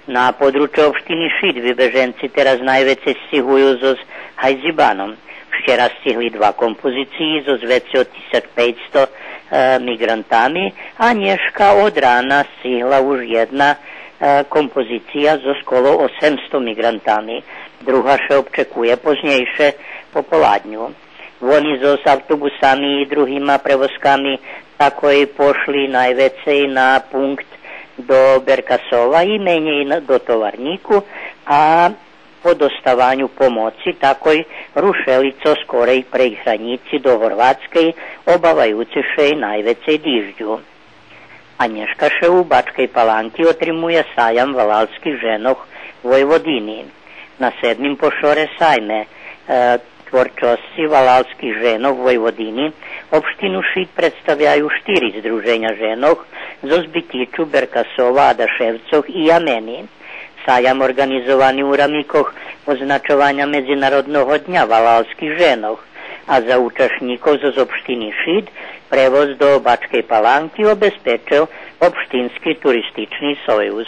Na području opštini Šid vybeženci teraz najveće stihuju so Hajzibanom. Včera stihli 2 kompoziciji so veće od 1500 migrantami, a dneška od rana stihla už jedna kompozicija so skoro 800 migrantami. Druga še občekuje poznejše popoladnju. Oni so s autobusami i drugima prevozkami tako i pošli najveće na punkt do Berkasova i menje do Tovarniku, a po dostavanju pomoći tako i rušelico skorej pre hranici do Horvatske, obavajući še i najveće dižđu. A dneška še u Bačkej Palanki otrimuje sajam valalskih ženoh Vojvodini. Na 7. pošore sajme tvorčosci valalskih ženov Vojvodini opštinu Šid predstavljaju 4 združenja ženov zo Zbitiću, Berkasova, Adaševcoh i Ameni. Sajam organizovani u ramikoh označovanja Međunarodnog dnja valalskih ženov, a za učašnikov z opštini Šid prevoz do Bačkej Palanki obezpečil opštinski turistični sojuz.